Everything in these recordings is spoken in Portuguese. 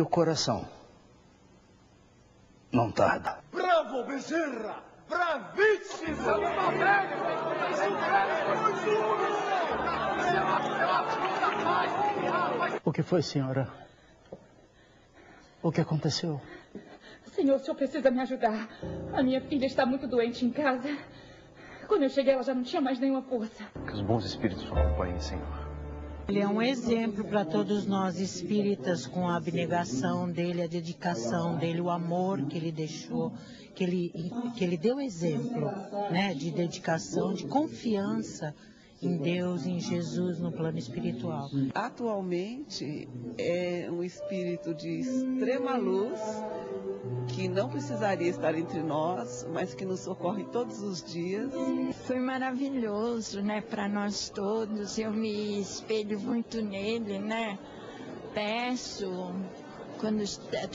o coração. Não tarda. Bravo, Bezerra! Bravíssimo! O que foi, senhora? O que aconteceu? Senhor, o senhor precisa me ajudar. A minha filha está muito doente em casa. Quando eu cheguei, ela já não tinha mais nenhuma força. Que os bons espíritos o acompanhem, Senhor. Ele é um exemplo para todos nós espíritas, com a abnegação dele, a dedicação dele, o amor que ele deixou, que ele deu exemplo, né, de dedicação, de confiança em Deus, em Jesus, no plano espiritual. Atualmente é um espírito de extrema luz, que não precisaria estar entre nós, mas que nos socorre todos os dias. Foi maravilhoso, né, para nós todos. Eu me espelho muito nele, né? Peço,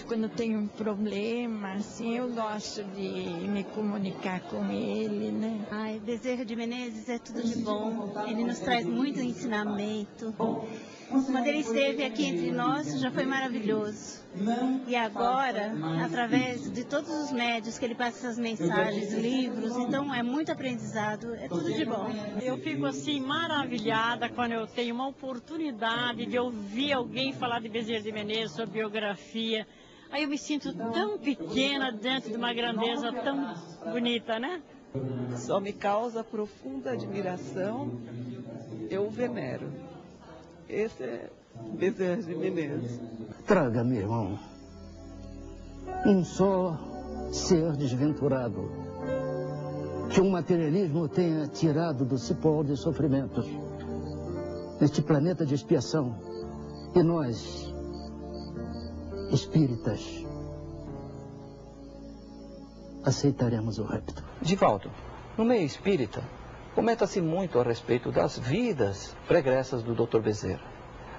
quando tenho um problema, assim, eu gosto de me comunicar com ele, né? Ai, Bezerra de Menezes é tudo de bom. Ele nos traz muito ensinamento. Quando ele esteve aqui entre nós, já foi maravilhoso. E agora, através de todos os médios que ele passa essas mensagens, livros, então é muito aprendizado, é tudo de bom. Eu fico assim maravilhada quando eu tenho uma oportunidade de ouvir alguém falar de Bezerra de Menezes, sua biografia. Aí eu me sinto tão pequena diante de uma grandeza tão bonita, né? Só me causa profunda admiração, eu o venero. Esse é Bezerra de Menezes. Traga, meu irmão, um só ser desventurado que o materialismo tenha tirado do cipó de sofrimentos neste planeta de expiação. E nós, espíritas, aceitaremos o rapto. Divaldo, no meio espírita, comenta-se muito a respeito das vidas pregressas do Dr. Bezerra,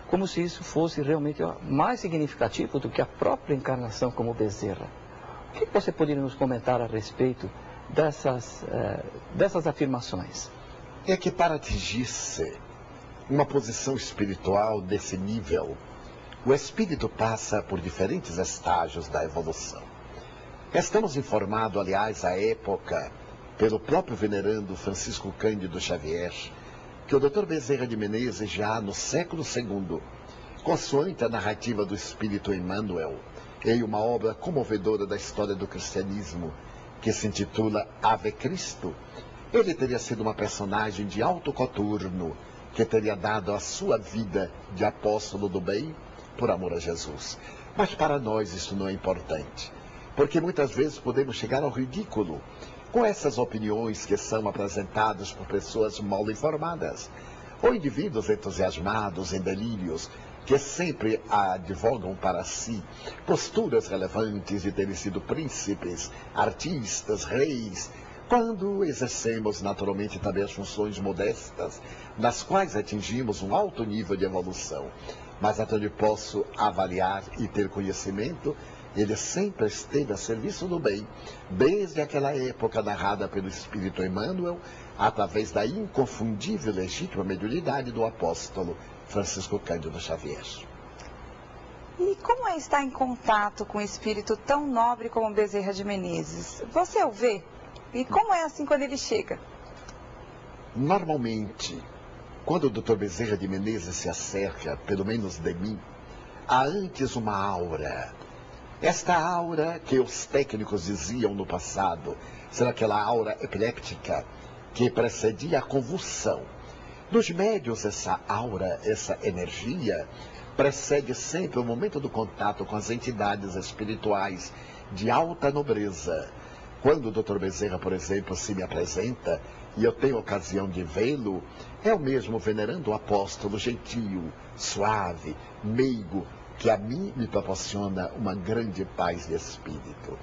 como se isso fosse realmente mais significativo do que a própria encarnação como Bezerra. O que você poderia nos comentar a respeito dessas afirmações? É que para atingir-se uma posição espiritual desse nível, o espírito passa por diferentes estágios da evolução. Estamos informados, aliás, à época, pelo próprio venerando Francisco Cândido Xavier, que o Dr. Bezerra de Menezes, já no século II, consoante a narrativa do Espírito Emmanuel, em uma obra comovedora da história do cristianismo, que se intitula Ave Cristo, ele teria sido uma personagem de alto coturno, que teria dado a sua vida de apóstolo do bem por amor a Jesus. Mas para nós isso não é importante, porque muitas vezes podemos chegar ao ridículo com essas opiniões que são apresentadas por pessoas mal informadas, ou indivíduos entusiasmados em delírios, que sempre advogam para si posturas relevantes de terem sido príncipes, artistas, reis, quando exercemos naturalmente também as funções modestas, nas quais atingimos um alto nível de evolução. Mas até onde posso avaliar e ter conhecimento, ele sempre esteve a serviço do bem, desde aquela época narrada pelo Espírito Emmanuel, através da inconfundível e legítima mediunidade do apóstolo Francisco Cândido Xavier. E como é estar em contato com um espírito tão nobre como Bezerra de Menezes? Você o vê? E como é assim quando ele chega? Normalmente, quando o Dr. Bezerra de Menezes se acerca, pelo menos de mim, há antes uma aura. Esta aura que os técnicos diziam no passado ser aquela aura epiléptica que precedia a convulsão. Nos médiuns, essa aura, essa energia, precede sempre o momento do contato com as entidades espirituais de alta nobreza. Quando o Dr. Bezerra, por exemplo, se me apresenta e eu tenho ocasião de vê-lo, é o mesmo venerando apóstolo gentil, suave, meigo, que a mim me proporciona uma grande paz de espírito.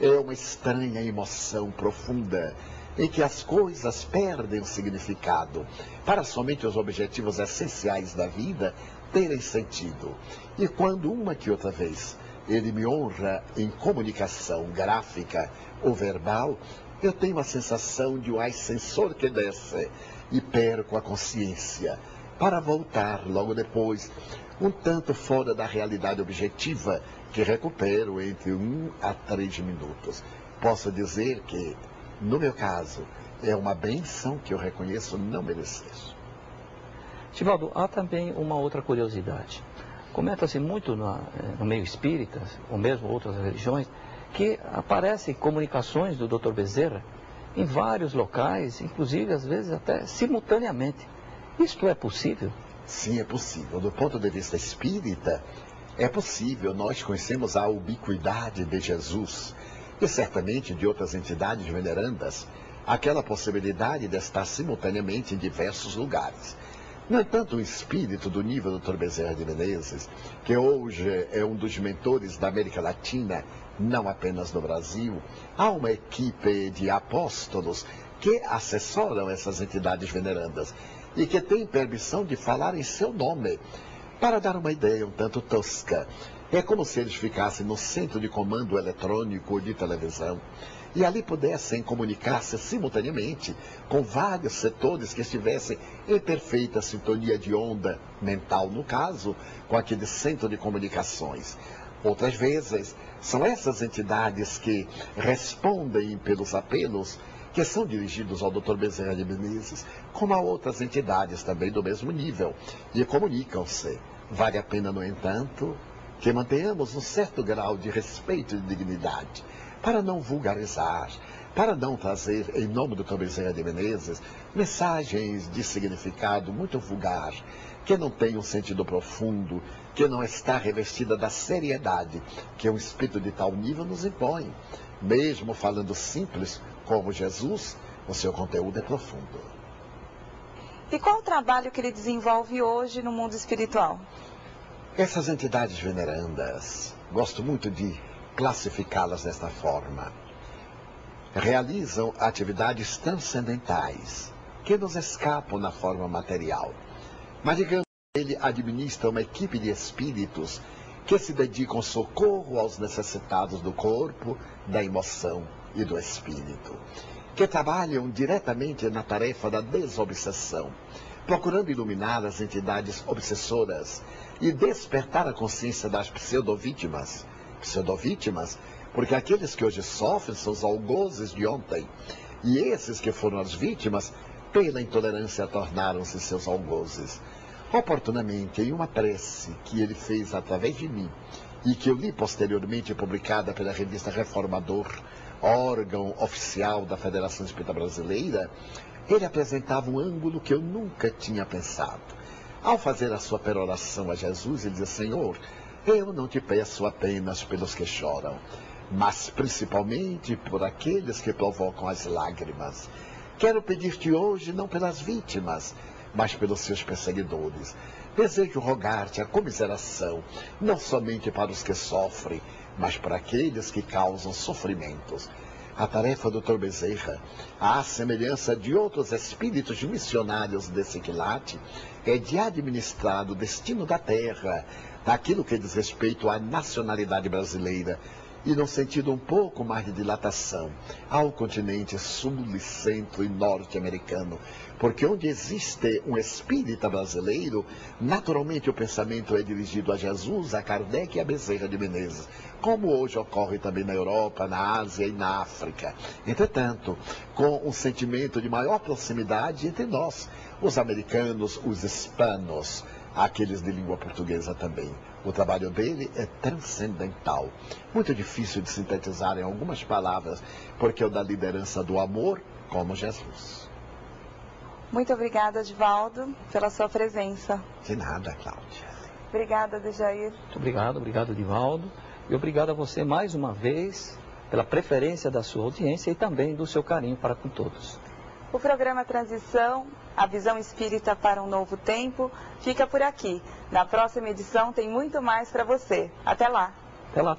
É uma estranha emoção profunda, em que as coisas perdem o significado, para somente os objetivos essenciais da vida terem sentido. E quando uma que outra vez ele me honra em comunicação gráfica ou verbal, eu tenho a sensação de um ascensor que desce e perco a consciência, para voltar logo depois, um tanto fora da realidade objetiva que recupero entre 1 a 3 minutos. Posso dizer que, no meu caso, é uma benção que eu reconheço não merecer. Divaldo, há também uma outra curiosidade. Comenta-se muito no meio espírita, ou mesmo outras religiões, que aparecem comunicações do Dr. Bezerra em vários locais, inclusive às vezes até simultaneamente. Isto é possível? Sim, é possível. Do ponto de vista espírita, é possível. Nós conhecemos a ubiquidade de Jesus e certamente de outras entidades venerandas, aquela possibilidade de estar simultaneamente em diversos lugares. No entanto, o espírito do nível do Dr. Bezerra de Menezes, que hoje é um dos mentores da América Latina, não apenas no Brasil, há uma equipe de apóstolos que assessoram essas entidades venerandas e que têm permissão de falar em seu nome. Para dar uma ideia um tanto tosca, é como se eles ficassem no centro de comando eletrônico ou de televisão e ali pudessem comunicar-se simultaneamente com vários setores que estivessem em perfeita sintonia de onda mental, no caso, com aquele centro de comunicações. Outras vezes, são essas entidades que respondem pelos apelos que são dirigidos ao Dr. Bezerra de Menezes, como a outras entidades também do mesmo nível, e comunicam-se. Vale a pena, no entanto, que mantenhamos um certo grau de respeito e de dignidade, para não vulgarizar, para não trazer, em nome do Dr. Bezerra de Menezes, mensagens de significado muito vulgar, que não tem um sentido profundo, que não está revestida da seriedade que um espírito de tal nível nos impõe. Mesmo falando simples, como Jesus, o seu conteúdo é profundo. E qual o trabalho que ele desenvolve hoje no mundo espiritual? Essas entidades venerandas, gosto muito de classificá-las desta forma, realizam atividades transcendentais que nos escapam na forma material. Mas, digamos, ele administra uma equipe de espíritos que se dedicam ao socorro aos necessitados do corpo, da emoção e do espírito, que trabalham diretamente na tarefa da desobsessão, procurando iluminar as entidades obsessoras e despertar a consciência das pseudovítimas. Pseudovítimas, porque aqueles que hoje sofrem são os algozes de ontem, e esses que foram as vítimas, pela intolerância, tornaram-se seus algozes. Oportunamente, em uma prece que ele fez através de mim, e que eu li posteriormente publicada pela revista Reformador, órgão oficial da Federação Espírita Brasileira, ele apresentava um ângulo que eu nunca tinha pensado. Ao fazer a sua peroração a Jesus, ele dizia: Senhor, eu não te peço apenas pelos que choram, mas principalmente por aqueles que provocam as lágrimas. Quero pedir-te hoje não pelas vítimas, mas pelos seus perseguidores. Desejo rogar-te a comiseração, não somente para os que sofrem, mas para aqueles que causam sofrimentos. A tarefa do Dr. Bezerra, à semelhança de outros espíritos missionários desse quilate, é de administrar o destino da terra, daquilo que diz respeito à nacionalidade brasileira, e num sentido um pouco mais de dilatação, ao continente sul, centro e norte-americano, porque onde existe um espírita brasileiro, naturalmente o pensamento é dirigido a Jesus, a Kardec e a Bezerra de Menezes, como hoje ocorre também na Europa, na Ásia e na África. Entretanto, com um sentimento de maior proximidade entre nós, os americanos, os hispanos, aqueles de língua portuguesa também. O trabalho dele é transcendental, muito difícil de sintetizar em algumas palavras, porque é o da liderança do amor, como Jesus. Muito obrigada, Divaldo, pela sua presença. De nada, Cláudia. Obrigada, Dejair. Muito obrigado, Divaldo. E obrigado a você mais uma vez pela preferência da sua audiência e também do seu carinho para com todos. O programa Transição, a visão espírita para um novo tempo, fica por aqui. Na próxima edição tem muito mais para você. Até lá. Até lá.